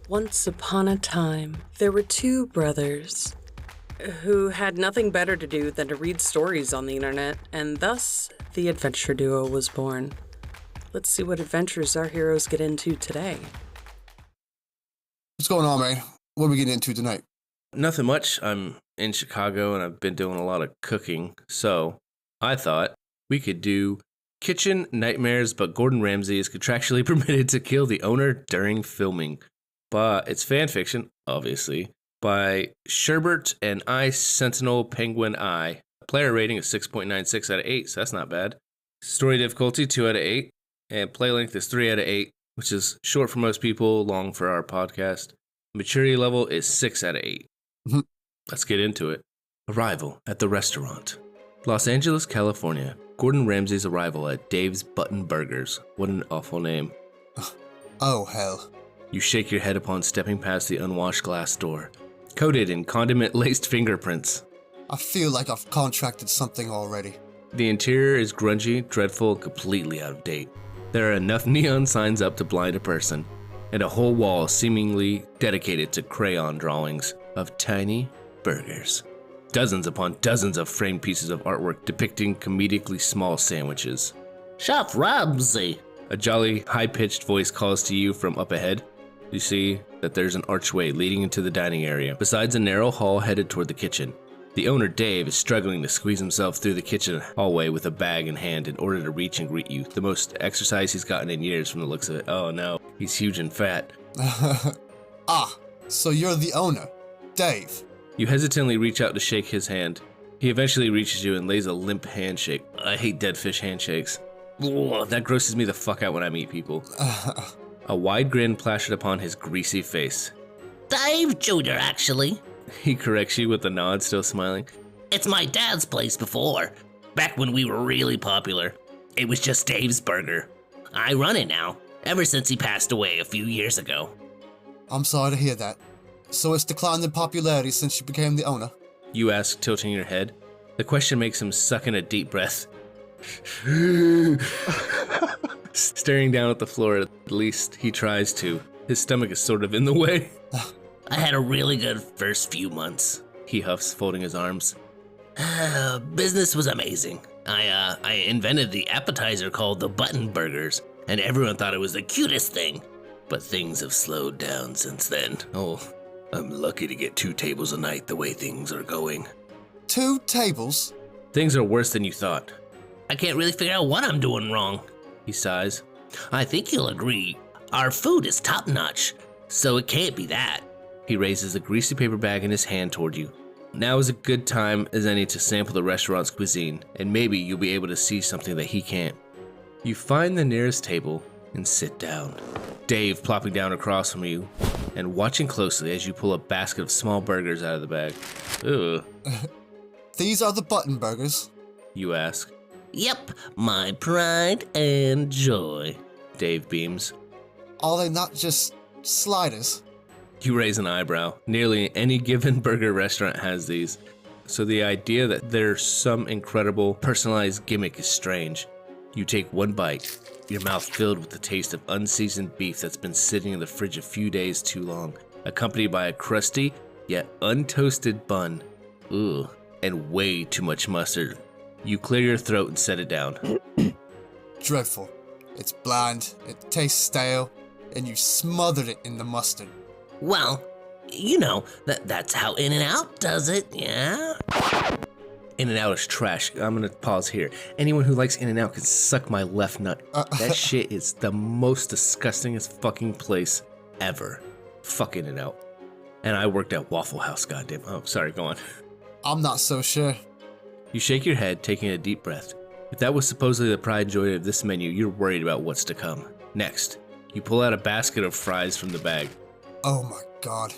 Once upon a time, there were two brothers who had nothing better to do than to read stories on the internet, and thus the adventure duo was born. Let's see what adventures our heroes get into today. What's going on, man? What are we getting into tonight? Nothing much. I'm in Chicago and I've been doing a lot of cooking, so I thought we could do kitchen nightmares, but Gordon Ramsay is contractually permitted to kill the owner during filming. But it's fan fiction, obviously, by Sherbert and Ice Sentinel Penguin Eye. Player rating is 6.96 out of 8, so that's not bad. Story difficulty, 2 out of 8. And play length is 3 out of 8, which is short for most people, long for our podcast. Maturity level is 6 out of 8. Let's get into it. Arrival at the restaurant. Los Angeles, California. Gordon Ramsay's arrival at Dave's Button Burgers. What an awful name. Oh, hell. You shake your head upon stepping past the unwashed glass door, coated in condiment-laced fingerprints. I feel like I've contracted something already. The interior is grungy, dreadful, and completely out of date. There are enough neon signs up to blind a person, and a whole wall seemingly dedicated to crayon drawings of tiny burgers. Dozens upon dozens of framed pieces of artwork depicting comedically small sandwiches. Chef Ramsay! A jolly, high-pitched voice calls to you from up ahead. You see that there's an archway leading into the dining area, besides a narrow hall headed toward the kitchen. The owner, Dave, is struggling to squeeze himself through the kitchen hallway with a bag in hand in order to reach and greet you. The most exercise he's gotten in years from the looks of it. Oh no, he's huge and fat. So you're the owner, Dave. You hesitantly reach out to shake his hand. He eventually reaches you and lays a limp handshake. I hate dead fish handshakes. Ugh, that grosses me the fuck out when I meet people. A wide grin plastered upon his greasy face. Dave Jr., actually. He corrects you with a nod, still smiling. It's my dad's place before. Back when we were really popular. It was just Dave's Burger. I run it now, ever since he passed away a few years ago. I'm sorry to hear that. So it's declined in popularity since you became the owner? You ask, tilting your head. The question makes him suck in a deep breath. Staring down at the floor, at least he tries to. His stomach is sort of in the way. I had a really good first few months. He huffs, folding his arms. Business was amazing. I invented the appetizer called the Button Burgers, and everyone thought it was the cutest thing. But things have slowed down since then. Oh, I'm lucky to get 2 tables a night the way things are going. 2 tables? Things are worse than you thought. I can't really figure out what I'm doing wrong. He sighs. I think you'll agree. Our food is top-notch, so it can't be that. He raises a greasy paper bag in his hand toward you. Now is a good time as any to sample the restaurant's cuisine, and maybe you'll be able to see something that he can't. You find the nearest table and sit down. Dave plopping down across from you and watching closely as you pull a basket of small burgers out of the bag. Ugh. These are the Button Burgers? You ask. Yep, my pride and joy. Dave beams. Are they not just sliders? You raise an eyebrow. Nearly any given burger restaurant has these, so the idea that there's some incredible personalized gimmick is strange. You take one bite, your mouth filled with the taste of unseasoned beef that's been sitting in the fridge a few days too long, accompanied by a crusty yet untoasted bun. Ooh, and way too much mustard. You clear your throat and set it down. Dreadful. It's bland, it tastes stale, and you smothered it in the mustard. Well, you know, that's how In-N-Out does it, yeah? In-N-Out is trash. I'm gonna pause here. Anyone who likes In-N-Out can suck my left nut. That shit is the most disgustingest fucking place ever. Fuck In-N-Out. And I worked at Waffle House, goddamn. Oh, sorry, go on. I'm not so sure. You shake your head, taking a deep breath. If that was supposedly the pride and joy of this menu, you're worried about what's to come. Next, you pull out a basket of fries from the bag. Oh my god.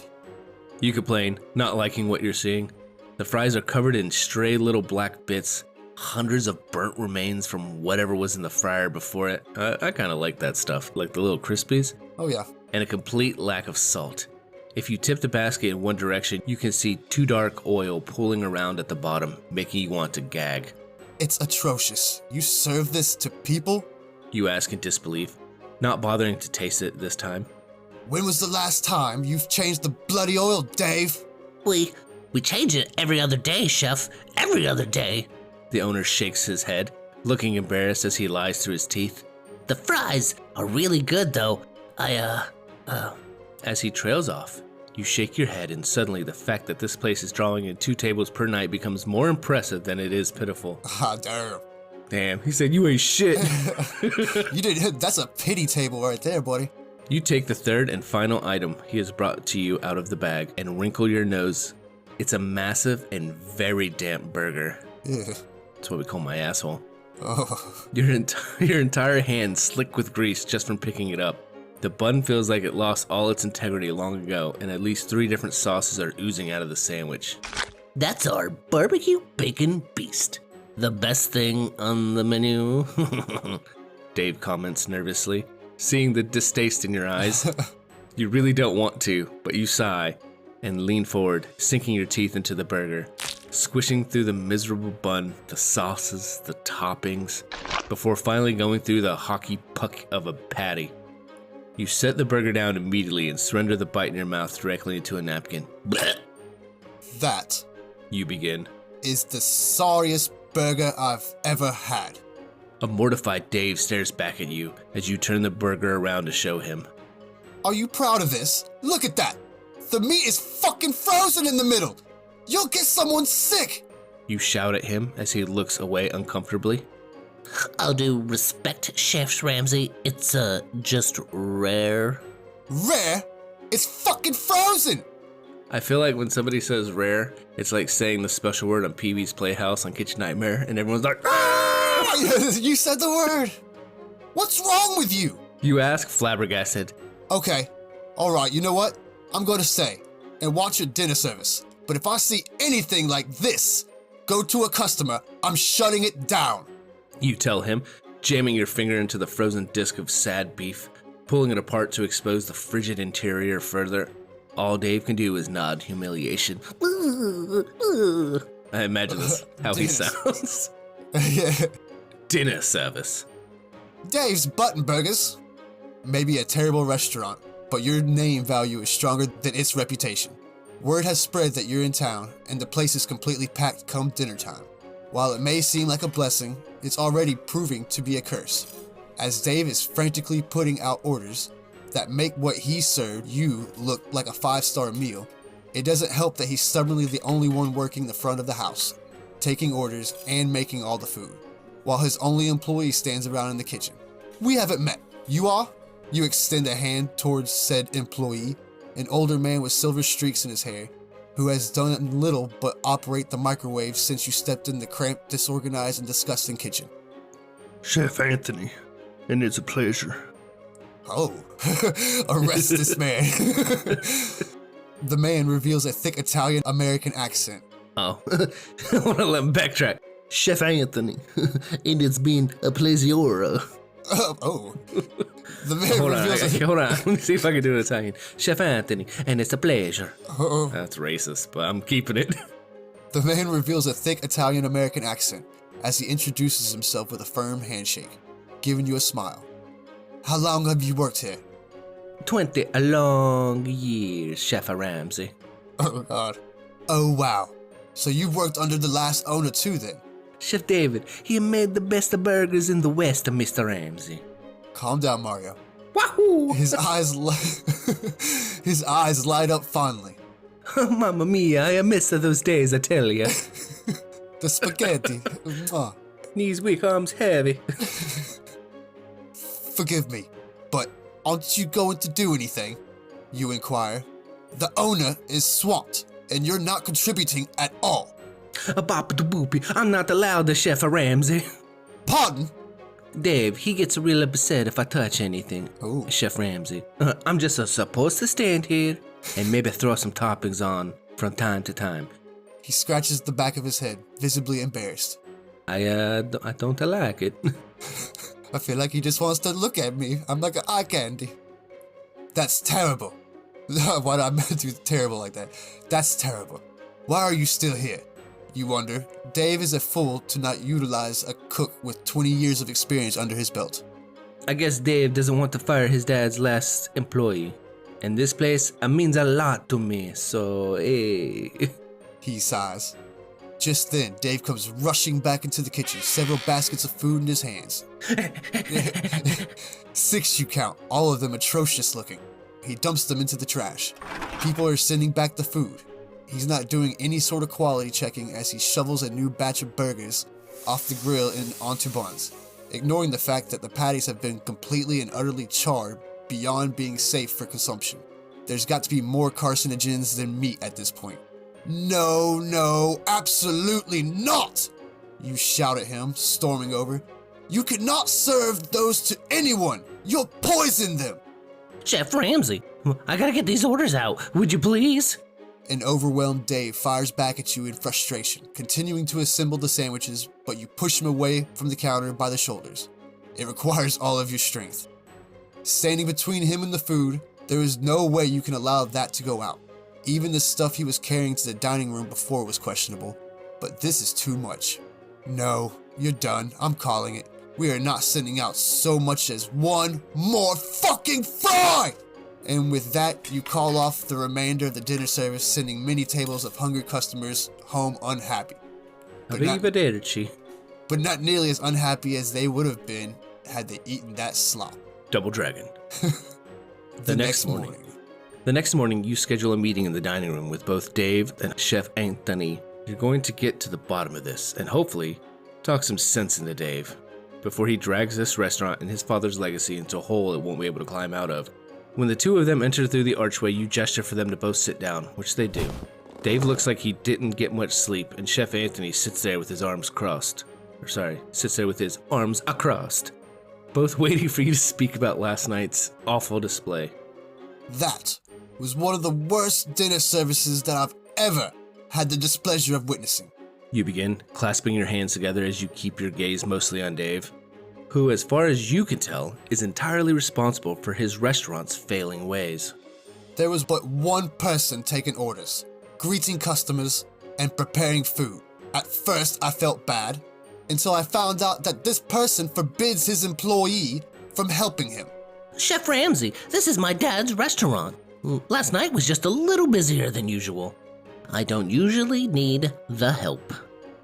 You complain, not liking what you're seeing. The fries are covered in stray little black bits, hundreds of burnt remains from whatever was in the fryer before it. I kind of like that stuff, like the little Crispies. Oh yeah. And a complete lack of salt. If you tip the basket in one direction, you can see too dark oil pooling around at the bottom, making you want to gag. It's atrocious. You serve this to people? You ask in disbelief, not bothering to taste it this time. When was the last time you've changed the bloody oil, Dave? We change it every other day, Chef. Every other day. The owner shakes his head, looking embarrassed as he lies through his teeth. The fries are really good, though. As he trails off, you shake your head, and suddenly the fact that this place is drawing in 2 tables per night becomes more impressive than it is pitiful. Ah, damn. Damn, he said you ain't shit. You did. That's a pity table right there, buddy. You take the third and final item he has brought to you out of the bag and wrinkle your nose. It's a massive and very damp burger. Yeah. That's what we call my asshole. Oh. Your entire hand slick with grease just from picking it up. The bun feels like it lost all its integrity long ago, and at least 3 different sauces are oozing out of the sandwich. That's our barbecue bacon beast. The best thing on the menu. Dave comments nervously, seeing the distaste in your eyes. You really don't want to, but you sigh and lean forward, sinking your teeth into the burger, squishing through the miserable bun, the sauces, the toppings, before finally going through the hockey puck of a patty. You set the burger down immediately and surrender the bite in your mouth directly into a napkin. Blech. That You begin. is the sorriest burger I've ever had. A mortified Dave stares back at you as you turn the burger around to show him. Are you proud of this? Look at that. The meat is fucking frozen in the middle. You'll get someone sick. You shout at him as he looks away uncomfortably. All due respect, Chef Ramsay. It's just rare. Rare? It's fucking frozen. I feel like when somebody says rare, it's like saying the special word on Pee-wee's Playhouse on Kitchen Nightmare, and everyone's like, "Ah!" You said the word. What's wrong with you? You ask, flabbergasted. Okay. All right, you know what? I'm going to stay and watch your dinner service. But if I see anything like this go to a customer, I'm shutting it down. You tell him, jamming your finger into the frozen disc of sad beef, pulling it apart to expose the frigid interior further. All Dave can do is nod humiliation. I imagine this how he sounds. Yeah. Dinner service. Dave's Button Burgers. Maybe a terrible restaurant, but your name value is stronger than its reputation. Word has spread that you're in town, and the place is completely packed come dinner time. While it may seem like a blessing, it's already proving to be a curse, as Dave is frantically putting out orders that make what he served you look like a 5-star meal. It doesn't help that he's stubbornly the only one working the front of the house, taking orders and making all the food, while his only employee stands around in the kitchen. We haven't met. You are? You extend a hand towards said employee, an older man with silver streaks in his hair, who has done little but operate the microwave since you stepped in the cramped, disorganized, and disgusting kitchen. Chef Anthony, and it's a pleasure. Oh, arrest this man. The man reveals a thick Italian-American accent. Oh, I want to let him backtrack. Chef Anthony, And it's been a pleasure. Oh. The man reveals Hold on. Let me see if I can do it Italian. Chef Anthony, and it's a pleasure. Oh. That's racist, but I'm keeping it. The man reveals a thick Italian-American accent as he introduces himself with a firm handshake, giving you a smile. How long have you worked here? 20 long years, Chef Ramsay. Oh, God. Oh, wow. So you've worked under the last owner too, then? Chef David, he made the best of burgers in the West, Mr. Ramsay. Calm down, Mario. Wahoo! His eyes light up fondly. Mamma mia, I miss those days, I tell ya. The spaghetti. Mwah. Knees weak, arms heavy. Forgive me, but aren't you going to do anything? You inquire. The owner is swamped, and you're not contributing at all. A bop da boopy, I'm not allowed to Chef Ramsay. Pardon? Dave, he gets real upset if I touch anything. Oh. Chef Ramsay. I'm just supposed to stand here and maybe throw some toppings on from time to time. He scratches the back of his head, visibly embarrassed. I don't like it. I feel like he just wants to look at me. I'm like an eye candy. That's terrible. Why did I do terrible like that? That's terrible. Why are you still here? You wonder. Dave is a fool to not utilize a cook with 20 years of experience under his belt. I guess Dave doesn't want to fire his dad's last employee. And this place means a lot to me, so hey. He sighs. Just then, Dave comes rushing back into the kitchen, several baskets of food in his hands. 6 you count, all of them atrocious looking. He dumps them into the trash. People are sending back the food. He's not doing any sort of quality checking as he shovels a new batch of burgers off the grill and onto buns, ignoring the fact that the patties have been completely and utterly charred beyond being safe for consumption. There's got to be more carcinogens than meat at this point. No, absolutely not! You shout at him, storming over. You cannot serve those to anyone! You'll poison them! Chef Ramsay, I gotta get these orders out. Would you please? An overwhelmed Dave fires back at you in frustration, continuing to assemble the sandwiches, but you push him away from the counter by the shoulders. It requires all of your strength. Standing between him and the food, there is no way you can allow that to go out. Even the stuff he was carrying to the dining room before was questionable, but this is too much. No, you're done. I'm calling it. We are not sending out so much as one more fucking fry! And with that, you call off the remainder of the dinner service, sending many tables of hungry customers home unhappy. But not nearly as unhappy as they would have been had they eaten that slop. Double Dragon. The next morning. The next morning, you schedule a meeting in the dining room with both Dave and Chef Anthony. You're going to get to the bottom of this and hopefully talk some sense into Dave before he drags this restaurant and his father's legacy into a hole it won't be able to climb out of. When the two of them enter through the archway, you gesture for them to both sit down, which they do. Dave looks like he didn't get much sleep, and Chef Anthony sits there with his arms crossed. Sits there with his arms across, both waiting for you to speak about last night's awful display. That was one of the worst dinner services that I've ever had the displeasure of witnessing. You begin, clasping your hands together as you keep your gaze mostly on Dave, who, as far as you can tell, is entirely responsible for his restaurant's failing ways. There was but one person taking orders, greeting customers, and preparing food. At first, I felt bad, until I found out that this person forbids his employee from helping him. Chef Ramsay, this is my dad's restaurant. Last night was just a little busier than usual. I don't usually need the help.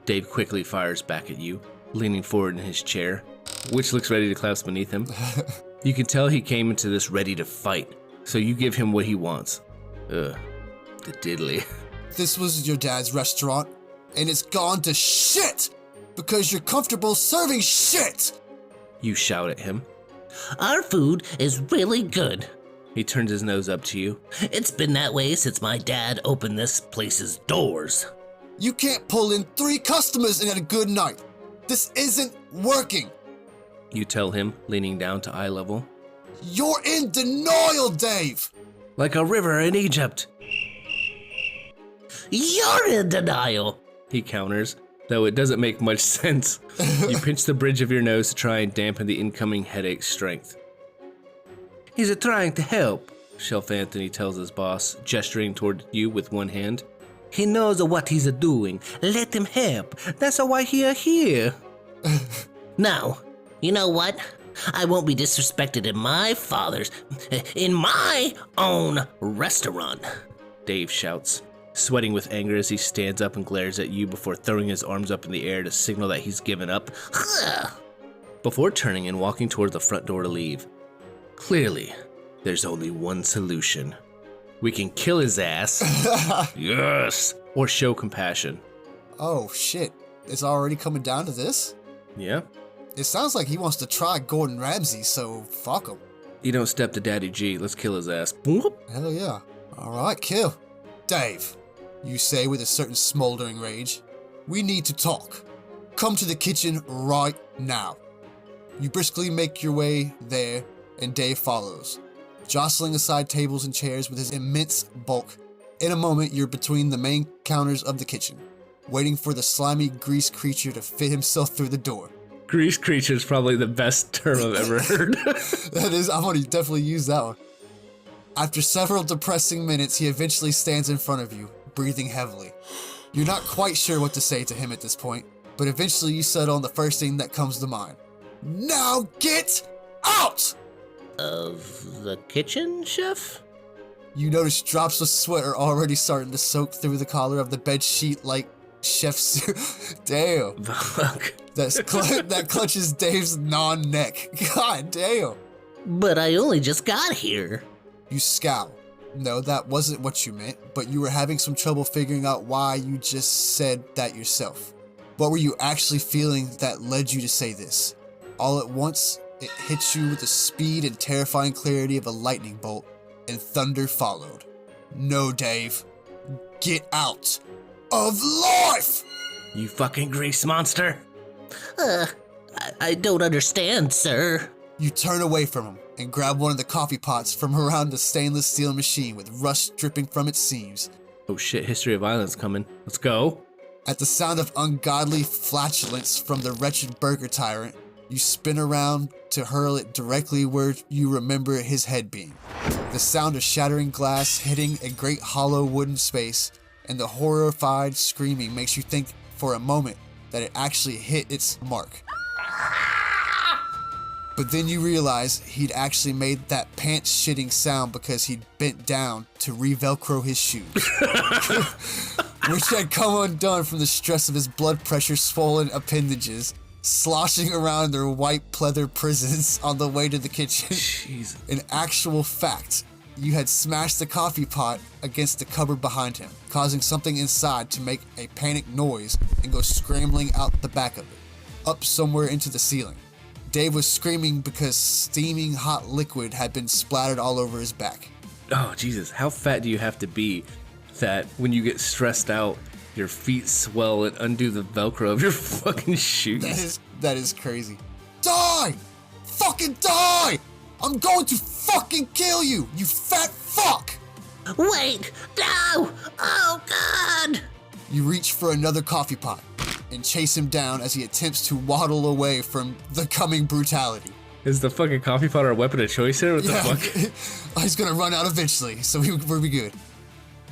Dave quickly fires back at you, leaning forward in his chair, which looks ready to collapse beneath him. You can tell he came into this ready to fight, so you give him what he wants. The diddly. This was your dad's restaurant, and it's gone to shit because you're comfortable serving shit! You shout at him. Our food is really good. He turns his nose up to you. It's been that way since my dad opened this place's doors. You can't pull in 3 customers in at a good night. This isn't working. You tell him, leaning down to eye level. You're in denial, Dave! Like a river in Egypt. You're in denial, he counters, though it doesn't make much sense. You pinch the bridge of your nose to try and dampen the incoming headache's strength. He's trying to help, Chef Anthony tells his boss, gesturing toward you with one hand. He knows what he's doing. Let him help. That's why he's here. Now, you know what? I won't be disrespected in my own restaurant, Dave shouts, sweating with anger as he stands up and glares at you before throwing his arms up in the air to signal that he's given up. Before turning and walking toward the front door to leave. Clearly, there's only one solution. We can kill his ass. Yes! Or show compassion. Oh shit, it's already coming down to this? Yeah. It sounds like he wants to try Gordon Ramsay, so fuck him. You don't step to Daddy G, let's kill his ass. Hell yeah. Alright, kill. Dave, you say with a certain smoldering rage, we need to talk. Come to the kitchen right now. You briskly make your way there, and Dave follows, jostling aside tables and chairs with his immense bulk. In a moment, you're between the main counters of the kitchen, waiting for the slimy grease creature to fit himself through the door. Grease creature is probably the best term I've ever heard. That is, I'm gonna definitely use that one. After several depressing minutes, he eventually stands in front of you, breathing heavily. You're not quite sure what to say to him at this point, but eventually you settle on the first thing that comes to mind. Now get out! Of the kitchen, chef? You notice drops of sweat are already starting to soak through the collar of the bed sheet like chef's. Damn. Fuck. That clutches Dave's neck. God damn. But I only just got here. You scowl. No, that wasn't what you meant, but you were having some trouble figuring out why you just said that yourself. What were you actually feeling that led you to say this? All at once, it hit you with the speed and terrifying clarity of a lightning bolt, and thunder followed. No, Dave. Get out of life! You fucking grease monster. I don't understand, sir. You turn away from him and grab one of the coffee pots from around the stainless steel machine with rust dripping from its seams. Oh shit, history of violence coming. Let's go. At the sound of ungodly flatulence from the wretched burger tyrant, you spin around to hurl it directly where you remember his head being. The sound of shattering glass hitting a great hollow wooden space and the horrified screaming makes you think for a moment that it actually hit its mark. But then you realize he'd actually made that pants-shitting sound because he'd bent down to re-velcro his shoes, which had come undone from the stress of his blood pressure-swollen appendages, sloshing around their white pleather prisons on the way to the kitchen. Jesus. In actual fact, you had smashed the coffee pot against the cupboard behind him, causing something inside to make a panicked noise and go scrambling out the back of it, up somewhere into the ceiling. Dave was screaming because steaming hot liquid had been splattered all over his back. Oh, Jesus. How fat do you have to be that when you get stressed out, your feet swell and undo the Velcro of your fucking shoes? That is crazy. Die! Fucking die! I'm going to fucking kill you, you fat fuck! Wait! No! Oh, God! You reach for another coffee pot and chase him down as he attempts to waddle away from the coming brutality. Is the fucking coffee pot our weapon of choice here? What the fuck? He's gonna run out eventually, so we'll be good.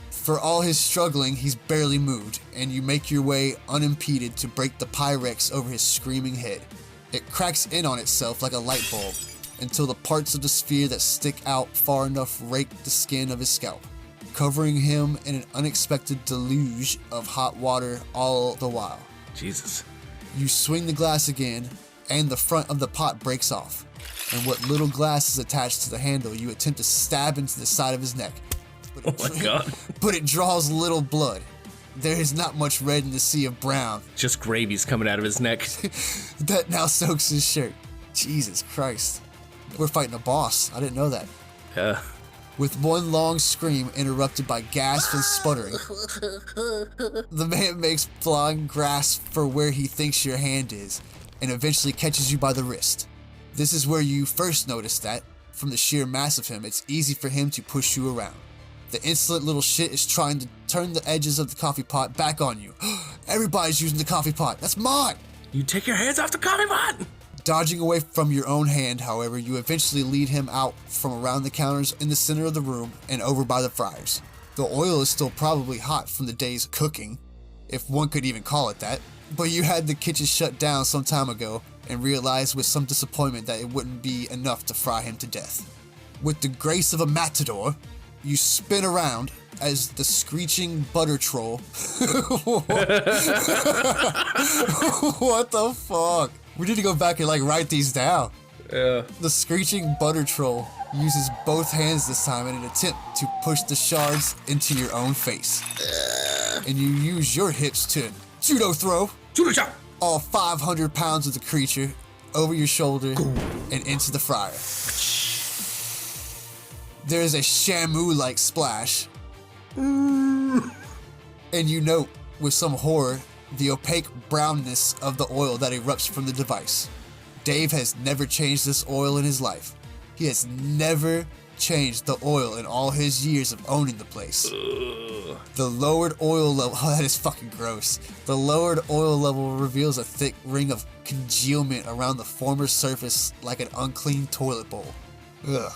For all his struggling, he's barely moved, and you make your way unimpeded to break the Pyrex over his screaming head. It cracks in on itself like a light bulb, until the parts of the sphere that stick out far enough rake the skin of his scalp, covering him in an unexpected deluge of hot water all the while. Jesus. You swing the glass again, and the front of the pot breaks off, and what little glass is attached to the handle you attempt to stab into the side of his neck. Oh my God. But it draws little blood. There is not much red in the sea of brown. Just gravy's coming out of his neck. That now soaks his shirt. Jesus Christ. We're fighting a boss. I didn't know that. Yeah. With one long scream interrupted by gasps and sputtering, the man makes flying grasp for where he thinks your hand is, and eventually catches you by the wrist. This is where you first notice that, from the sheer mass of him, it's easy for him to push you around. The insolent little shit is trying to turn the edges of the coffee pot back on you. Everybody's using the coffee pot. That's mine! You take your hands off the coffee pot! Dodging away from your own hand, however, you eventually lead him out from around the counters in the center of the room and over by the fryers. The oil is still probably hot from the day's cooking, if one could even call it that, but you had the kitchen shut down some time ago and realized with some disappointment that it wouldn't be enough to fry him to death. With the grace of a matador, you spin around as the screeching butter troll. What the fuck? We need to go back and write these down. Yeah. The screeching butter troll uses both hands this time in an attempt to push the shards into your own face. And you use your hips to judo throw Judo chop! all 500 pounds of the creature over your shoulder and into the fryer. There is a Shamu-like splash. And you note, with some horror, the opaque brownness of the oil that erupts from the device. Dave has never changed this oil in his life. He has never changed the oil in all his years of owning the place. The lowered oil level, oh, that is fucking gross. The lowered oil level reveals a thick ring of congealment around the former surface like an unclean toilet bowl. Ugh.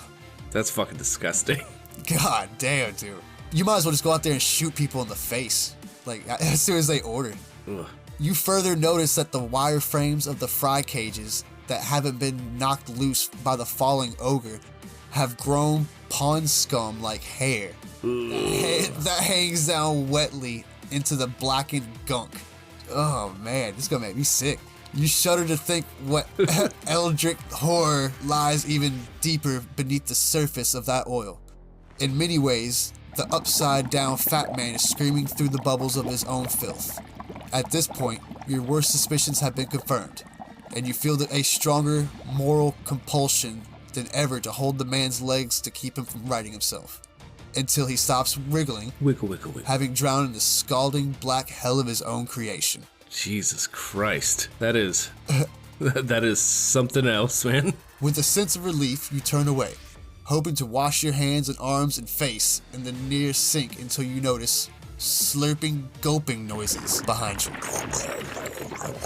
That's fucking disgusting. God damn, dude. You might as well just go out there and shoot people in the face, as soon as they order. Ugh. You further notice that the wire frames of the fry cages that haven't been knocked loose by the falling ogre have grown pond scum like hair that hangs down wetly into the blackened gunk. Oh man, this is gonna make me sick. You shudder to think what eldritch horror lies even deeper beneath the surface of that oil. In many ways, the upside-down fat man is screaming through the bubbles of his own filth. At this point, your worst suspicions have been confirmed, and you feel a stronger moral compulsion than ever to hold the man's legs to keep him from righting himself. Until he stops wriggling, Wiggle, wiggle, wiggle. having drowned in the scalding black hell of his own creation. Jesus Christ. That is something else, man. With a sense of relief, you turn away, hoping to wash your hands and arms and face in the near sink until you notice slurping, gulping noises behind you.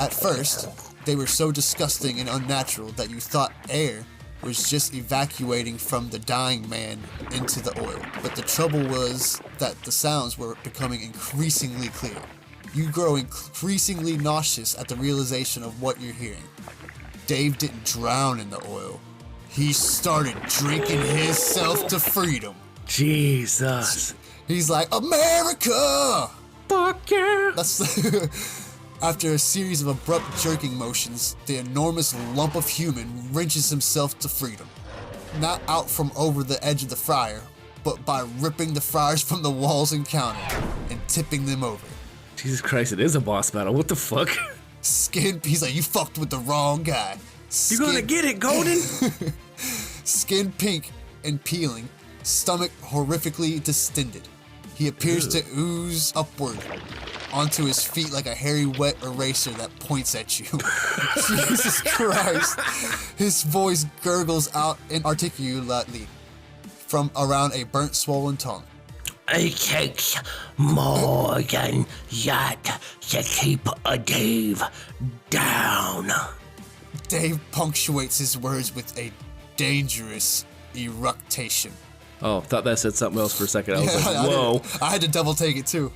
At first, they were so disgusting and unnatural that you thought air was just evacuating from the dying man into the oil. But the trouble was that the sounds were becoming increasingly clear. You grow increasingly nauseous at the realization of what you're hearing. Dave didn't drown in the oil. He started drinking himself to freedom. Jesus. He's like, America! Fuck yeah. That's After a series of abrupt jerking motions, the enormous lump of human wrenches himself to freedom. Not out from over the edge of the fryer, but by ripping the fryers from the walls and counter and tipping them over. Jesus Christ, it is a boss battle. What the fuck? He's like, you fucked with the wrong guy. You gonna get it, Golden? Skin pink and peeling, stomach horrifically distended. He appears to ooze upward onto his feet like a hairy wet eraser that points at you. Jesus Christ. His voice gurgles out inarticulately from around a burnt, swollen tongue. It takes more than that to keep a Dave down. Dave punctuates his words with a dangerous eructation. Oh, thought that said something else for a second. I was like, whoa. I had to double take it too.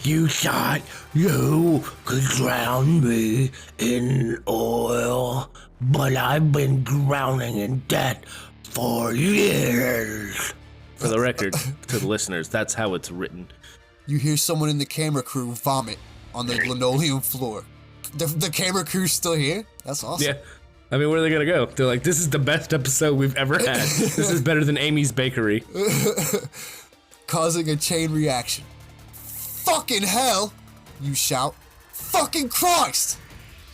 You thought you could drown me in oil, but I've been drowning in debt for years. For the record, to the listeners, that's how it's written. You hear someone in the camera crew vomit on the linoleum floor. The camera crew's still here? That's awesome. Yeah. I mean, where are they gonna go? They're like, this is the best episode we've ever had. This is better than Amy's Bakery. Causing a chain reaction. Fucking hell! You shout. Fucking Christ!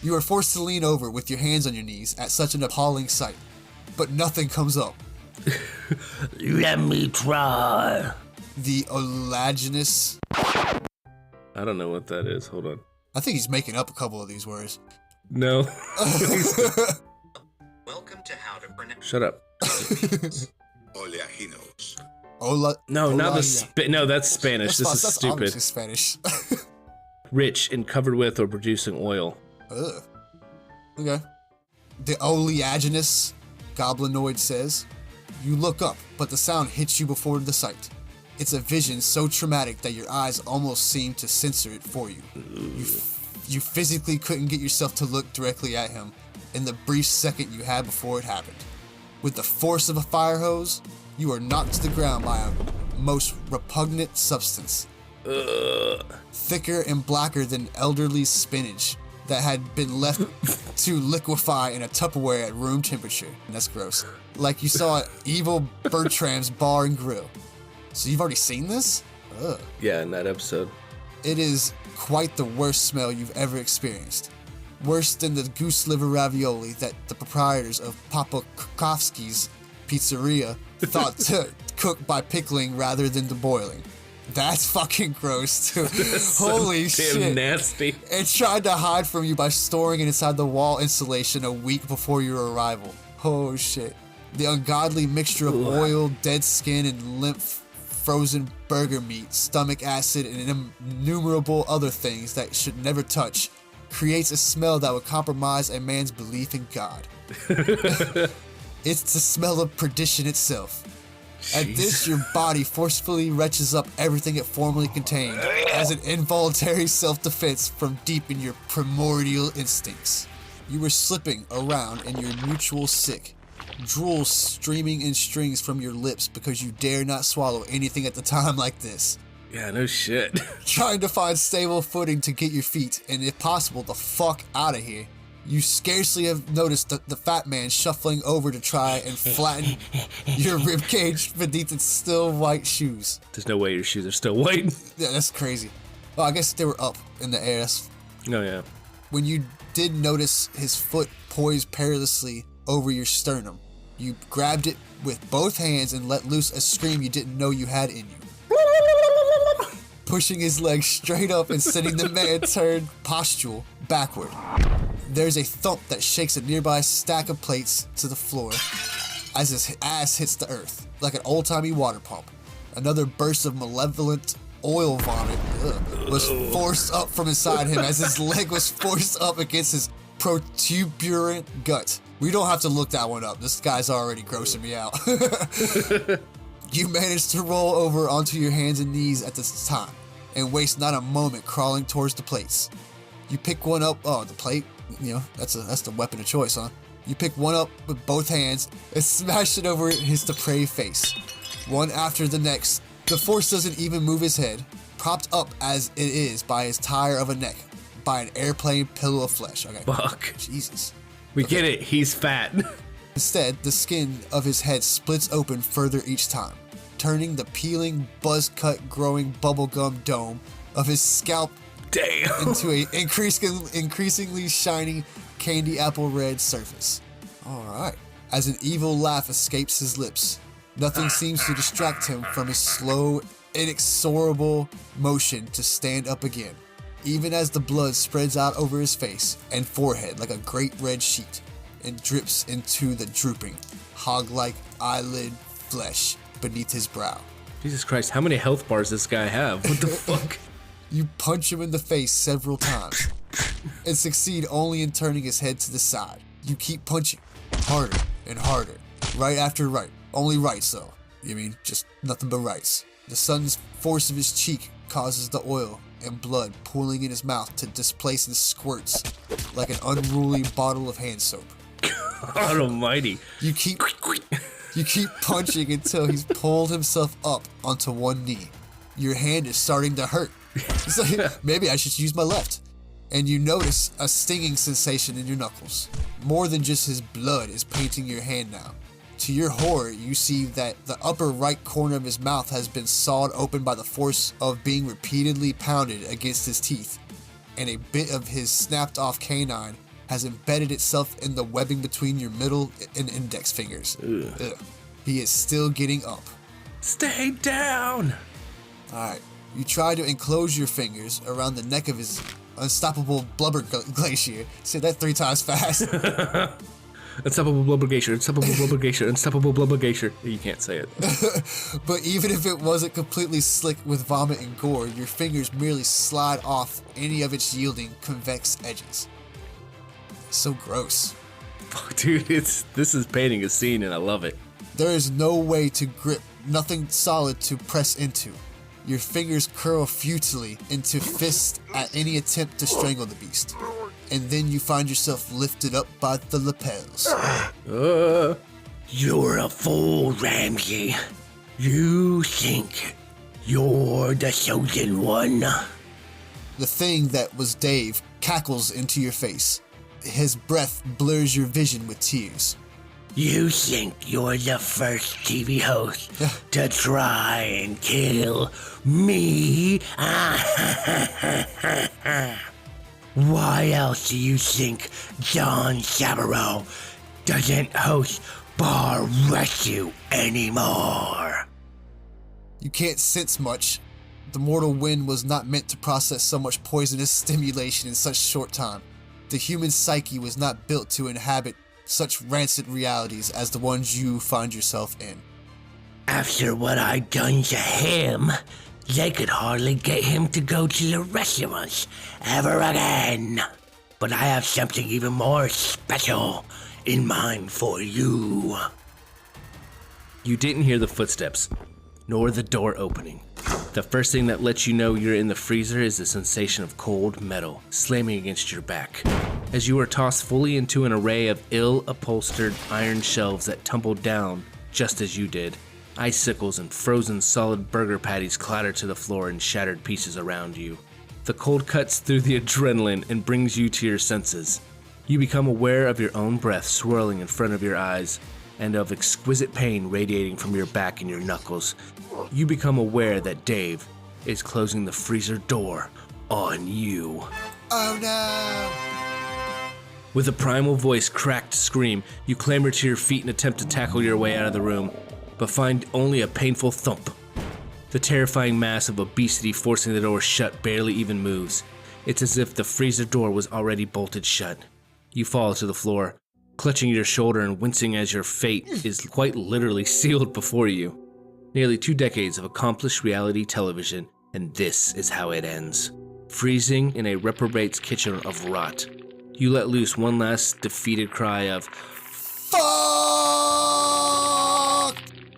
You are forced to lean over with your hands on your knees at such an appalling sight. But nothing comes up. Let me try. The olaginous... I don't know what that is. Hold on. I think he's making up a couple of these words. No. Welcome to How to Pronounce. Shut up. Oleaginos. No, not the no, that's Spanish. This is that's stupid. obviously Spanish. Rich and covered with or producing oil. Ugh. Okay. The oleaginous goblinoid says. You look up, but the sound hits you before the sight. It's a vision so traumatic that your eyes almost seem to censor it for you. You physically couldn't get yourself to look directly at him in the brief second you had before it happened. With the force of a fire hose, you are knocked to the ground by a most repugnant substance. Thicker and blacker than elderly spinach that had been left to liquefy in a Tupperware at room temperature. And that's gross. Like you saw at Evil Bertram's Bar and Grill. So you've already seen this? Ugh. Yeah, in that episode. It is quite the worst smell you've ever experienced. Worse than the goose liver ravioli that the proprietors of Papa Kukowski's Pizzeria thought to cook by pickling rather than boiling. That's fucking gross, too. Holy shit. Damn nasty. It tried to hide from you by storing it inside the wall insulation a week before your arrival. Oh shit. The ungodly mixture of oil, dead skin, and limp frozen burger meat, stomach acid, and innumerable other things that should never touch creates a smell that would compromise a man's belief in God. It's the smell of perdition itself. At this, your body forcefully retches up everything it formerly contained as an involuntary self-defense from deep in your primordial instincts. You were slipping around in your mutual sick drool streaming in strings from your lips because you dare not swallow anything at the time like this. Yeah, no shit. Trying to find stable footing to get your feet, and if possible, the fuck out of here. You scarcely have noticed the fat man shuffling over to try and flatten your ribcage beneath its still white shoes. There's no way your shoes are still white. Yeah, that's crazy. Well, I guess they were up in the air. Oh, yeah. When you did notice his foot poised perilously over your sternum, you grabbed it with both hands and let loose a scream you didn't know you had in you. Pushing his leg straight up and sending the man turned postural backward. There's a thump that shakes a nearby stack of plates to the floor as his ass hits the earth, like an old-timey water pump. Another burst of malevolent oil vomit was forced up from inside him as his leg was forced up against his protuberant gut. We don't have to look that one up. This guy's already grossing me out. You managed to roll over onto your hands and knees at this time and waste not a moment crawling towards the plates. You pick one up, the plate, that's the weapon of choice, huh? You pick one up with both hands and smash it over his depraved face. One after the next, the force doesn't even move his head, propped up as it is by his tire of a neck, by an airplane pillow of flesh. Okay. Fuck. Jesus. We get it, he's fat. Instead, the skin of his head splits open further each time, turning the peeling, buzz-cut, growing bubblegum dome of his scalp into a increasingly shiny candy apple red surface. Alright. As an evil laugh escapes his lips, nothing seems to distract him from his slow, inexorable motion to stand up again, even as the blood spreads out over his face and forehead like a great red sheet and drips into the drooping, hog-like eyelid flesh beneath his brow. Jesus Christ, how many health bars does this guy have? What the fuck? You punch him in the face several times and succeed only in turning his head to the side. You keep punching harder and harder, right after right. Only rights though. You mean just nothing but rights. The sudden force of his cheek causes the oil and blood pooling in his mouth to displace in squirts like an unruly bottle of hand soap. God almighty. You keep punching until he's pulled himself up onto one knee. Your hand is starting to hurt. It's like, maybe I should use my left. And you notice a stinging sensation in your knuckles. More than just his blood is painting your hand now. To your horror, you see that the upper right corner of his mouth has been sawed open by the force of being repeatedly pounded against his teeth, and a bit of his snapped-off canine has embedded itself in the webbing between your middle and index fingers. Ugh. He is still getting up. Stay down! Alright, you try to enclose your fingers around the neck of his unstoppable blubber glacier. Say that 3 times fast. Unstoppable blubber glacier, unstoppable blubber glacier, unstoppable blubber glacier. You can't say it. But even if it wasn't completely slick with vomit and gore, your fingers merely slide off any of its yielding convex edges. So gross. Fuck, dude, this is painting a scene and I love it. There is no way to grip, nothing solid to press into. Your fingers curl futilely into fists at any attempt to strangle the beast. And then you find yourself lifted up by the lapels. You're a fool, Ramsay. You think you're the chosen one? The thing that was Dave cackles into your face. His breath blurs your vision with tears. You think you're the first TV host to try and kill me? Why else do you think John Chavarro doesn't host Bar Rescue anymore? You can't sense much. The mortal wind was not meant to process so much poisonous stimulation in such short time. The human psyche was not built to inhabit such rancid realities as the ones you find yourself in. After what I'd done to him, they could hardly get him to go to the restaurants ever again. But I have something even more special in mind for you. You didn't hear the footsteps, nor the door opening. The first thing that lets you know you're in the freezer is the sensation of cold metal slamming against your back. as you are tossed fully into an array of ill-upholstered iron shelves that tumbled down just as you did. Icicles and frozen solid burger patties clatter to the floor in shattered pieces around you. The cold cuts through the adrenaline and brings you to your senses. You become aware of your own breath swirling in front of your eyes and of exquisite pain radiating from your back and your knuckles. You become aware that Dave is closing the freezer door on you. Oh no! With a primal voice cracked scream, you clamber to your feet and attempt to tackle your way out of the room, but find only a painful thump. The terrifying mass of obesity forcing the door shut barely even moves. It's as if the freezer door was already bolted shut. You fall to the floor, clutching your shoulder and wincing as your fate is quite literally sealed before you. Nearly 2 decades of accomplished reality television, and this is how it ends. Freezing in a reprobate's kitchen of rot. You let loose one last defeated cry of Fuck!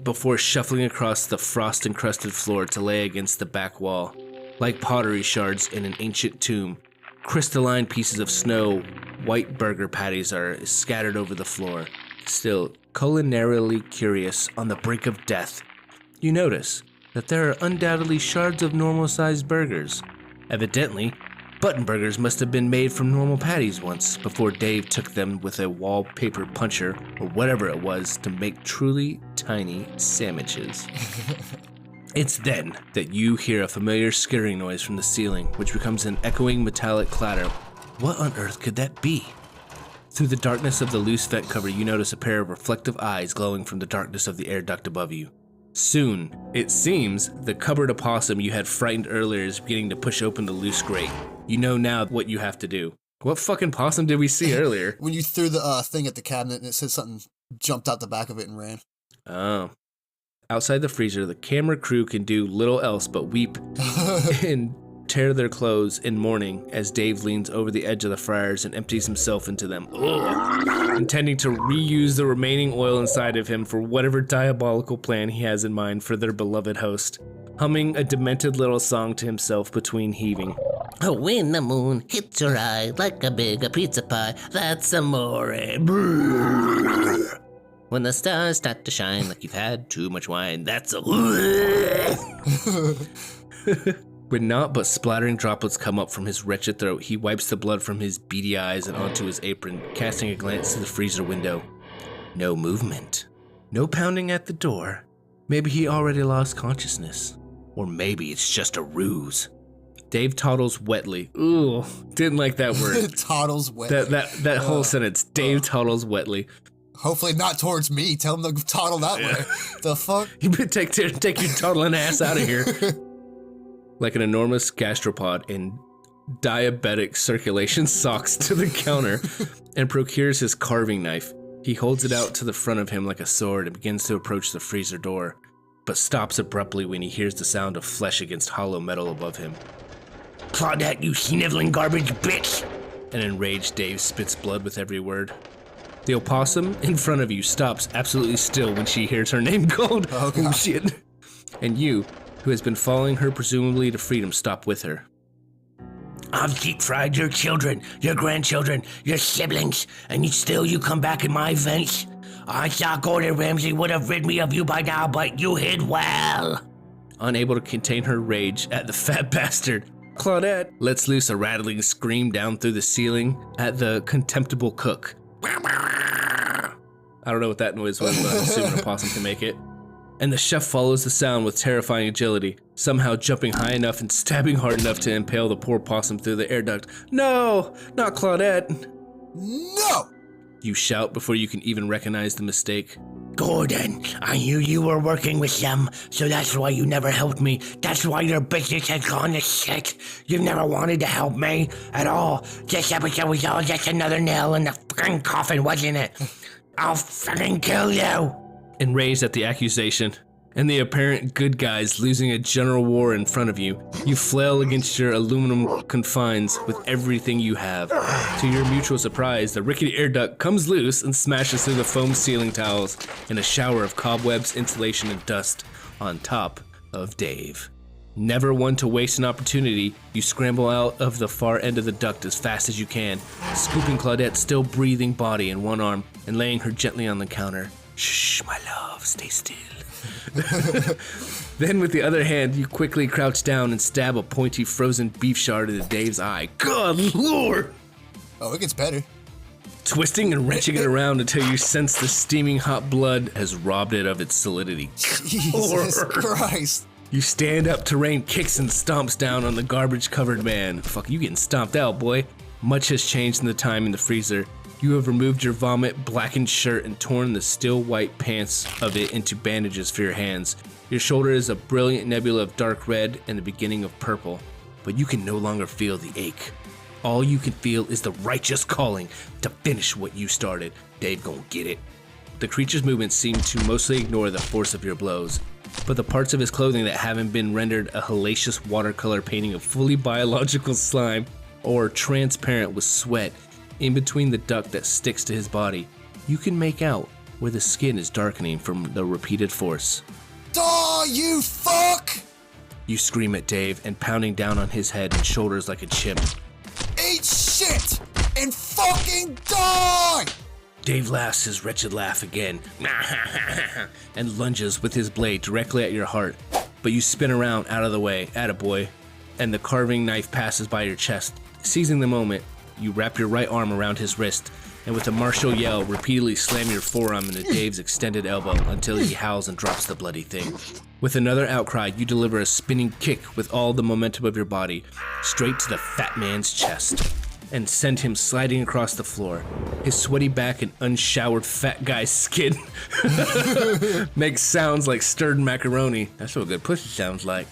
before shuffling across the frost-encrusted floor to lay against the back wall. Like pottery shards in an ancient tomb, crystalline pieces of snow, white burger patties are scattered over the floor. Still, culinarily curious on the brink of death, you notice that there are undoubtedly shards of normal-sized burgers. Evidently, button burgers must have been made from normal patties once before Dave took them with a wallpaper puncher or whatever it was to make truly tiny sandwiches. It's then that you hear a familiar skittering noise from the ceiling, which becomes an echoing metallic clatter. What on earth could that be? Through the darkness of the loose vent cover, you notice a pair of reflective eyes glowing from the darkness of the air duct above you. Soon, it seems, the cupboard opossum you had frightened earlier is beginning to push open the loose grate. You know now what you have to do. What fucking possum did we see earlier? When you threw the thing at the cabinet and it said something jumped out the back of it and ran. Oh. Outside the freezer, the camera crew can do little else but weep and tear their clothes in mourning as Dave leans over the edge of the fryers and empties himself into them, intending to reuse the remaining oil inside of him for whatever diabolical plan he has in mind for their beloved host, humming a demented little song to himself between heaving. Oh, when the moon hits your eye like a big pizza pie, that's amore. Brrr. When the stars start to shine like you've had too much wine, that's a... When naught but splattering droplets come up from his wretched throat, he wipes the blood from his beady eyes and onto his apron, casting a glance to the freezer window. No movement. No pounding at the door. Maybe he already lost consciousness. Or maybe it's just a ruse. Dave toddles wetly. Ooh, didn't like that word. Toddles wetly. That whole sentence. Dave toddles wetly. Hopefully not towards me. Tell him to toddle that way. The fuck? You better take your toddling ass out of here. Like an enormous gastropod in diabetic circulation stalks to the counter and procures his carving knife. He holds it out to the front of him like a sword and begins to approach the freezer door, but stops abruptly when he hears the sound of flesh against hollow metal above him. Claudette, you sniveling garbage bitch! An enraged Dave spits blood with every word. The opossum in front of you stops absolutely still when she hears her name called. Oh shit. And you, who has been following her presumably to freedom, stop with her. I've deep-fried your children, your grandchildren, your siblings, and you come back in my vents. I thought Gordon Ramsay would have rid me of you by now, but you hid well. Unable to contain her rage at the fat bastard, Claudette lets loose a rattling scream down through the ceiling at the contemptible cook. I don't know what that noise was, but I'm assuming a possum can make it. And the chef follows the sound with terrifying agility, somehow jumping high enough and stabbing hard enough to impale the poor possum through the air duct. No, not Claudette. No! You shout before you can even recognize the mistake. Gordon, I knew you were working with them, so that's why you never helped me. That's why your business has gone to shit. You never wanted to help me at all. This episode was all just another nail in the fucking coffin, wasn't it? I'll fucking kill you. Enraged at the accusation, and the apparent good guys losing a general war in front of you, you flail against your aluminum confines with everything you have. To your mutual surprise, the rickety air duct comes loose and smashes through the foam ceiling tiles in a shower of cobwebs, insulation, and dust on top of Dave. Never one to waste an opportunity, you scramble out of the far end of the duct as fast as you can, scooping Claudette's still breathing body in one arm and laying her gently on the counter. Shh, my love, stay still. Then with the other hand, you quickly crouch down and stab a pointy frozen beef shard into Dave's eye. Good Lord! Oh, it gets better. Twisting and wrenching it around until you sense the steaming hot blood has robbed it of its solidity. Jesus Christ. You stand up to rain kicks and stomps down on the garbage-covered man. Fuck, you getting stomped out, boy. Much has changed in the time in the freezer. You have removed your vomit, blackened shirt, and torn the still white pants of it into bandages for your hands. Your shoulder is a brilliant nebula of dark red and the beginning of purple, but you can no longer feel the ache. All you can feel is the righteous calling to finish what you started. Dave gon' get it. The creature's movements seem to mostly ignore the force of your blows, but the parts of his clothing that haven't been rendered a hellacious watercolor painting of fully biological slime or transparent with sweat in between the duct that sticks to his body, you can make out where the skin is darkening from the repeated force. Die, you fuck! You scream at Dave and pounding down on his head and shoulders like a chimp. Eat shit and fucking die! Dave laughs his wretched laugh again and lunges with his blade directly at your heart, but you spin around out of the way, attaboy, and the carving knife passes by your chest. Seizing the moment, you wrap your right arm around his wrist and with a martial yell repeatedly slam your forearm into Dave's extended elbow until he howls and drops the bloody thing. With another outcry, you deliver a spinning kick with all the momentum of your body straight to the fat man's chest and send him sliding across the floor. His sweaty back and unshowered fat guy's skin makes sounds like stirred macaroni. That's what good pussy sounds like.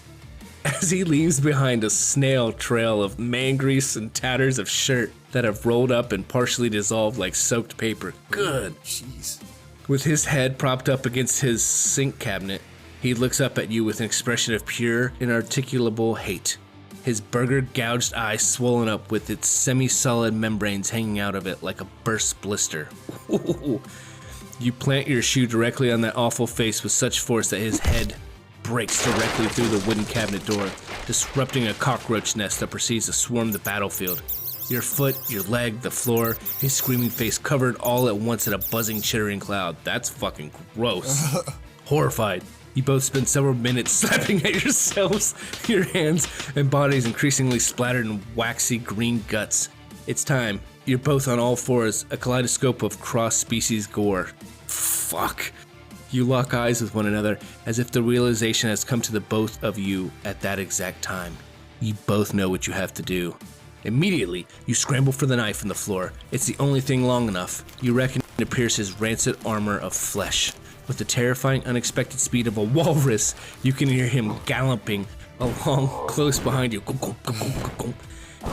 As he leaves behind a snail trail of man grease and tatters of shirt that have rolled up and partially dissolved like soaked paper. Good. Jeez. With his head propped up against his sink cabinet, he looks up at you with an expression of pure, inarticulable hate. His burger-gouged eye swollen up with its semi-solid membranes hanging out of it like a burst blister. You plant your shoe directly on that awful face with such force that his head breaks directly through the wooden cabinet door, disrupting a cockroach nest that proceeds to swarm the battlefield. Your foot, your leg, the floor, his screaming face covered all at once in a buzzing, chittering cloud. That's fucking gross. Horrified, you both spend several minutes slapping at yourselves, your hands and bodies increasingly splattered in waxy green guts. It's time. You're both on all fours, a kaleidoscope of cross-species gore. Fuck. You lock eyes with one another as if the realization has come to the both of you at that exact time. You both know what you have to do. Immediately, you scramble for the knife on the floor. It's the only thing long enough. You reckon to pierce his rancid armor of flesh. With the terrifying, unexpected speed of a walrus, you can hear him galloping along close behind you.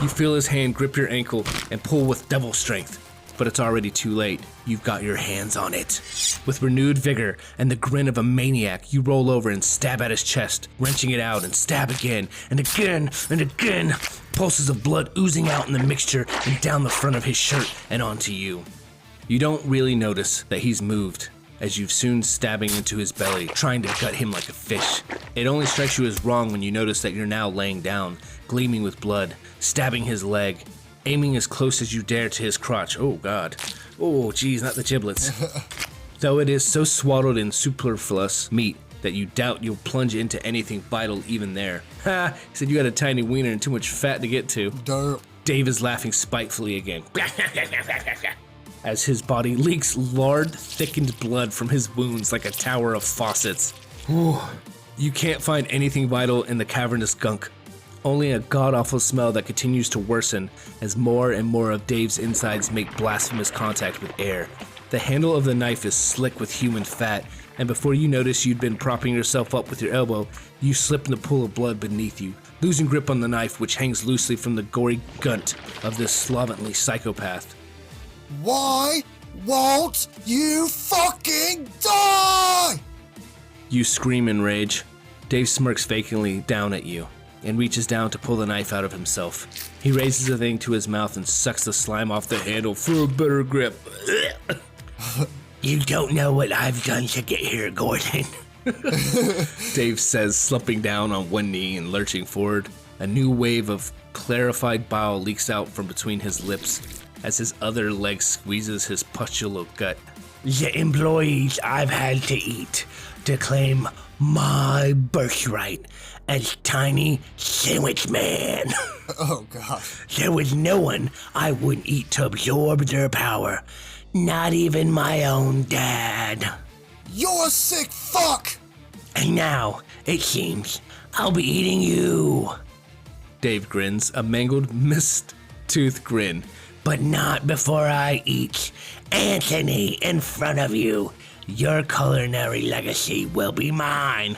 You feel his hand grip your ankle and pull with devil strength. But it's already too late. You've got your hands on it. With renewed vigor and the grin of a maniac, you roll over and stab at his chest, wrenching it out and stab again and again and again. Pulses of blood oozing out in the mixture and down the front of his shirt and onto you. You don't really notice that he's moved, as you've soon stabbing into his belly, trying to gut him like a fish. It only strikes you as wrong when you notice that you're now laying down, gleaming with blood, stabbing his leg, aiming as close as you dare to his crotch. Oh God. Oh geez, not the giblets. Though it is so swaddled in superfluous meat that you doubt you'll plunge into anything vital even there. Ha! He said you had a tiny wiener and too much fat to get to. Derp. Dave is laughing spitefully again. As his body leaks lard, thickened blood from his wounds like a tower of faucets. You can't find anything vital in the cavernous gunk. Only a god-awful smell that continues to worsen as more and more of Dave's insides make blasphemous contact with air. The handle of the knife is slick with human fat, and before you notice you'd been propping yourself up with your elbow, you slip in the pool of blood beneath you, losing grip on the knife which hangs loosely from the gory gunt of this slovenly psychopath. Why won't you fucking die? You scream in rage. Dave smirks vacantly down at you and reaches down to pull the knife out of himself. He raises the thing to his mouth and sucks the slime off the handle for a better grip. You don't know what I've done to get here, Gordon. Dave says, slumping down on one knee and lurching forward. A new wave of clarified bile leaks out from between his lips as his other leg squeezes his pustulal gut. The employees I've had to eat to claim my birthright as tiny sandwich man. Oh, God. There was no one I wouldn't eat to absorb their power. Not even my own dad. You're a sick fuck! And now, it seems, I'll be eating you. Dave grins, a mangled, missed-tooth grin. But not before I eat Anthony in front of you. Your culinary legacy will be mine.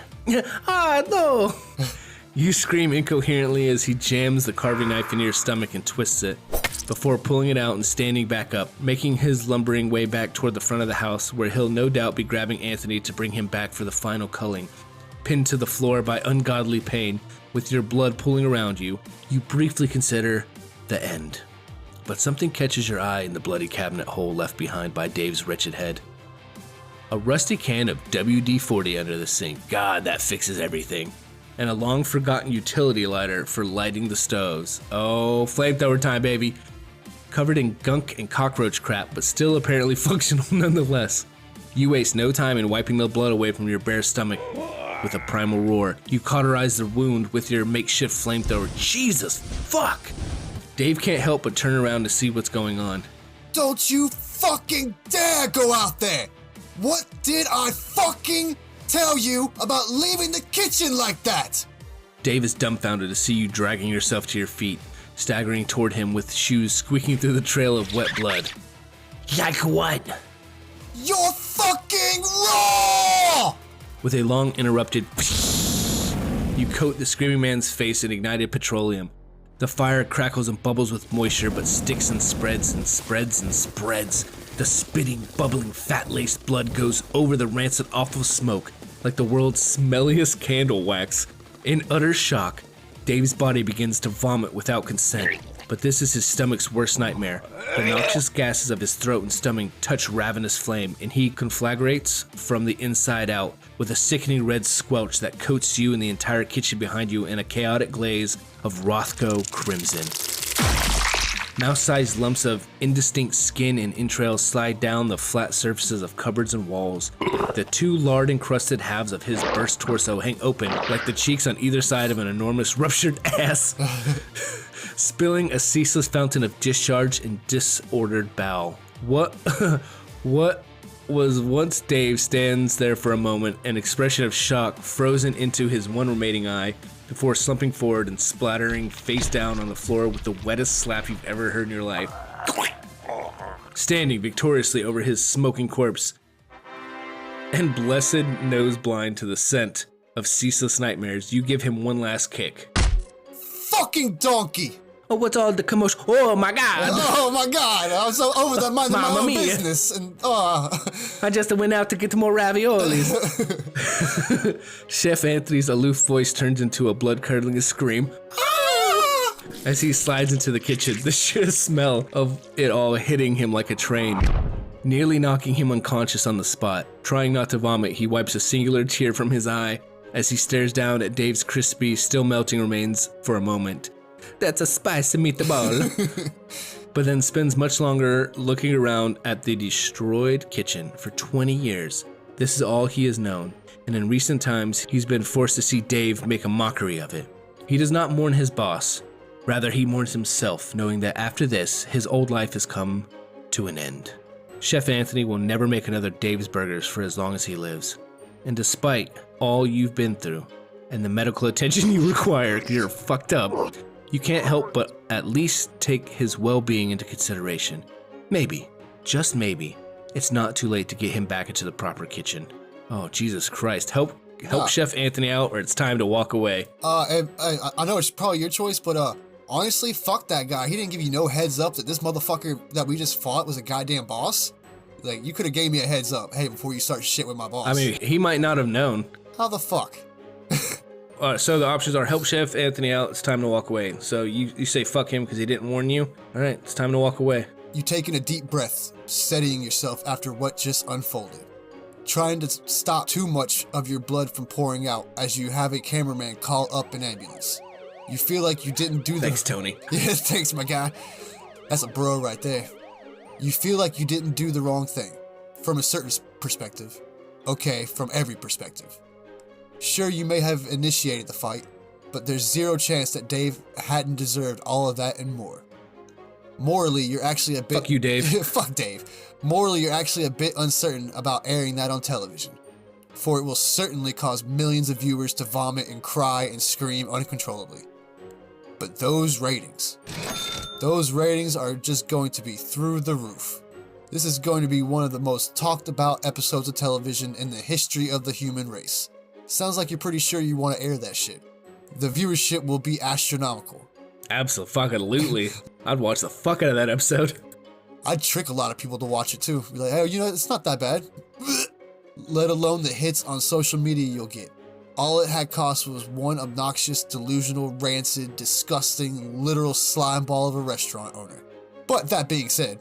Ah, no! You scream incoherently as he jams the carving knife into your stomach and twists it, before pulling it out and standing back up, making his lumbering way back toward the front of the house, where he'll no doubt be grabbing Anthony to bring him back for the final culling. Pinned to the floor by ungodly pain, with your blood pooling around you, you briefly consider the end. But something catches your eye in the bloody cabinet hole left behind by Dave's wretched head. A rusty can of WD-40 under the sink. God, that fixes everything. And a long-forgotten utility lighter for lighting the stoves. Oh, flamethrower time, baby. Covered in gunk and cockroach crap, but still apparently functional nonetheless. You waste no time in wiping the blood away from your bare stomach. With a primal roar, you cauterize the wound with your makeshift flamethrower. Jesus, fuck! Dave can't help but turn around to see what's going on. Don't you fucking dare go out there! What did I fucking tell you about leaving the kitchen like that? Dave is dumbfounded to see you dragging yourself to your feet, staggering toward him with shoes squeaking through the trail of wet blood. Like what? You're fucking raw! With a long interrupted you coat the screaming man's face in ignited petroleum. The fire crackles and bubbles with moisture, but sticks and spreads and spreads and spreads. The spitting, bubbling, fat-laced blood goes over the rancid, awful smoke like the world's smelliest candle wax. In utter shock, Dave's body begins to vomit without consent. But this is his stomach's worst nightmare. The noxious gases of his throat and stomach touch ravenous flame, and he conflagrates from the inside out with a sickening red squelch that coats you and the entire kitchen behind you in a chaotic glaze of Rothko crimson. Mouse-sized lumps of indistinct skin and entrails slide down the flat surfaces of cupboards and walls. The two lard-encrusted halves of his burst torso hang open like the cheeks on either side of an enormous ruptured ass, spilling a ceaseless fountain of discharge and disordered bowel. What was once Dave stands there for a moment, an expression of shock frozen into his one remaining eye, before slumping forward and splattering face down on the floor with the wettest slap you've ever heard in your life. Standing victoriously over his smoking corpse, and blessed nose blind to the scent of ceaseless nightmares, you give him one last kick. Fucking donkey! Oh, what's all the commotion? Oh my God! Oh my God! I'm so over that minding my Mamma own mia. business, and I just went out to get more raviolis. Chef Anthony's aloof voice turns into a blood-curdling scream. As he slides into the kitchen, the sheer smell of it all hitting him like a train, nearly knocking him unconscious on the spot. Trying not to vomit, he wipes a singular tear from his eye as he stares down at Dave's crispy, still melting remains for a moment. That's a spicy meatball. But then spends much longer looking around at the destroyed kitchen. For 20 years, this is all he has known, and in recent times, he's been forced to see Dave make a mockery of it. He does not mourn his boss. Rather, he mourns himself, knowing that after this, his old life has come to an end. Chef Anthony will never make another Dave's Burgers for as long as he lives. And despite all you've been through, and the medical attention you require, you're fucked up. You can't help but at least take his well-being into consideration. Maybe, just maybe, it's not too late to get him back into the proper kitchen. Oh, Jesus Christ. Help Chef Anthony out, or it's time to walk away. I know it's probably your choice, but honestly, fuck that guy. He didn't give you no heads up that this motherfucker that we just fought was a goddamn boss. Like, you could have gave me a heads up, hey, before you start shit with my boss. I mean, he might not have known. How the fuck? So the options are help Chef Anthony out, it's time to walk away. So you say fuck him because he didn't warn you. All right, it's time to walk away. You taking a deep breath, steadying yourself after what just unfolded. trying to stop too much of your blood from pouring out as you have a cameraman call up an ambulance. You feel like you didn't do the... Thanks, Tony. Yeah, thanks, my guy. That's a bro right there. You feel like you didn't do the wrong thing. From a certain perspective. Okay, from every perspective. Sure, you may have initiated the fight, but there's zero chance that Dave hadn't deserved all of that and more. Morally, you're actually a bit... Fuck you, Dave. Fuck Dave. Morally, you're actually a bit uncertain about airing that on television, for it will certainly cause millions of viewers to vomit and cry and scream uncontrollably. But those ratings are just going to be through the roof. This is going to be one of the most talked about episodes of television in the history of the human race. Sounds like you're pretty sure you want to air that shit. The viewership will be astronomical. Absolutely. I'd watch the fuck out of that episode. I'd trick a lot of people to watch it too. Be like, hey, it's not that bad. Let alone the hits on social media you'll get. All it had cost was one obnoxious, delusional, rancid, disgusting, literal slime ball of a restaurant owner. But that being said,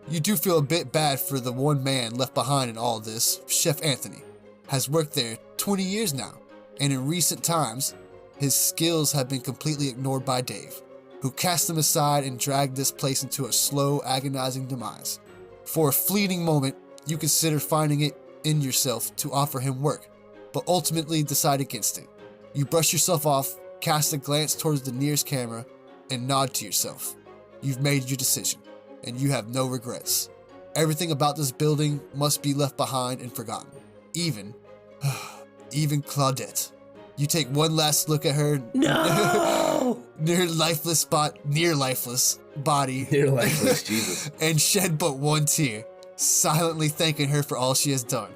you do feel a bit bad for the one man left behind in all this. Chef Anthony has worked there 20 years now, and in recent times, his skills have been completely ignored by Dave, who cast him aside and dragged this place into a slow, agonizing demise. For a fleeting moment, you consider finding it in yourself to offer him work, but ultimately decide against it. You brush yourself off, cast a glance towards the nearest camera, and nod to yourself. You've made your decision, and you have no regrets. Everything about this building must be left behind and forgotten. Even Claudette. You take one last look at her near lifeless body, Near lifeless, Jesus. and shed but one tear, silently thanking her for all she has done.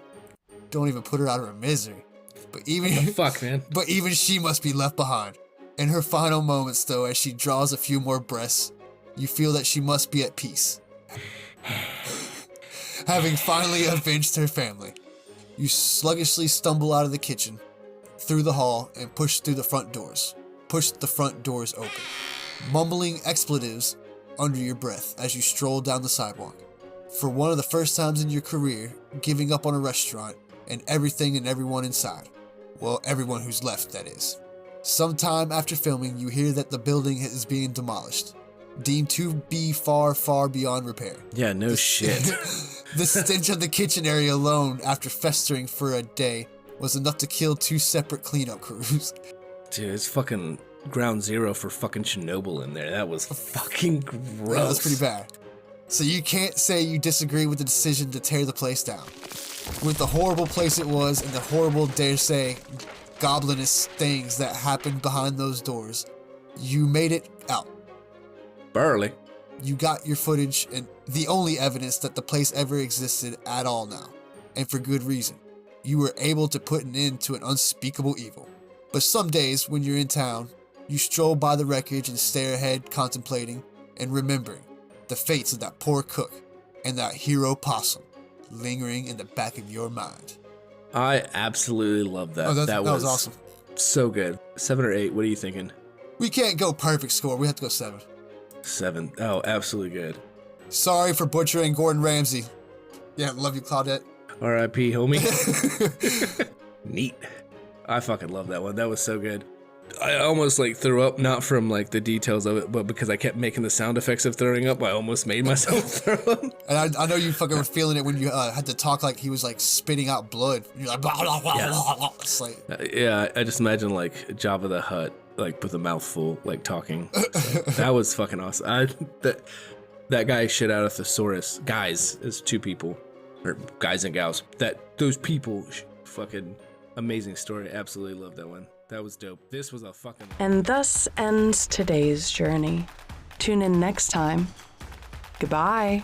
Don't even put her out of her misery. But even What the fuck, man? But even she must be left behind. In her final moments, though, as she draws a few more breaths, you feel that she must be at peace. Having finally avenged her family, you sluggishly stumble out of the kitchen, through the hall, and push through the front doors. Push the front doors open, mumbling expletives under your breath as you stroll down the sidewalk. For one of the first times in your career, giving up on a restaurant and everything and everyone inside. Well, everyone who's left, that is. Sometime after filming, you hear that the building is being demolished, deemed to be far, far beyond repair. Yeah, no shit. The stench of the kitchen area alone, after festering for a day, was enough to kill 2 separate cleanup crews. Dude, it's fucking ground zero for fucking Chernobyl in there. That was fucking gross. Yeah, that's pretty bad. So you can't say you disagree with the decision to tear the place down. With the horrible place it was and the horrible, dare say, goblinous things that happened behind those doors, you made it out. Barely. You got your footage and the only evidence that the place ever existed at all now. And for good reason. You were able to put an end to an unspeakable evil. But some days, when you're in town, you stroll by the wreckage and stare ahead, contemplating and remembering the fates of that poor cook and that hero possum lingering in the back of your mind. I absolutely love that. Oh, that was awesome. So good. 7 or 8, what are you thinking? We can't go perfect score. We have to go 7. 7. Oh, absolutely good. Sorry for butchering Gordon Ramsay. Yeah, love you, Claudette. R.I.P. homie. Neat. I fucking love that one. That was so good. I almost threw up, not from the details of it, but because I kept making the sound effects of throwing up, I almost made myself throw up. And I know you fucking were feeling it when you had to talk like he was spitting out blood. You're like, blah, blah, blah, Yeah. blah, blah. It's like, Yeah, I just imagine Jabba the Hutt, with a mouthful, talking. So, that was fucking awesome. That guy shit out a thesaurus. Guys is 2 people, or guys and gals. Those people, fucking amazing story. Absolutely love that one. That was dope. This was a fucking... And thus ends today's journey. Tune in next time. Goodbye.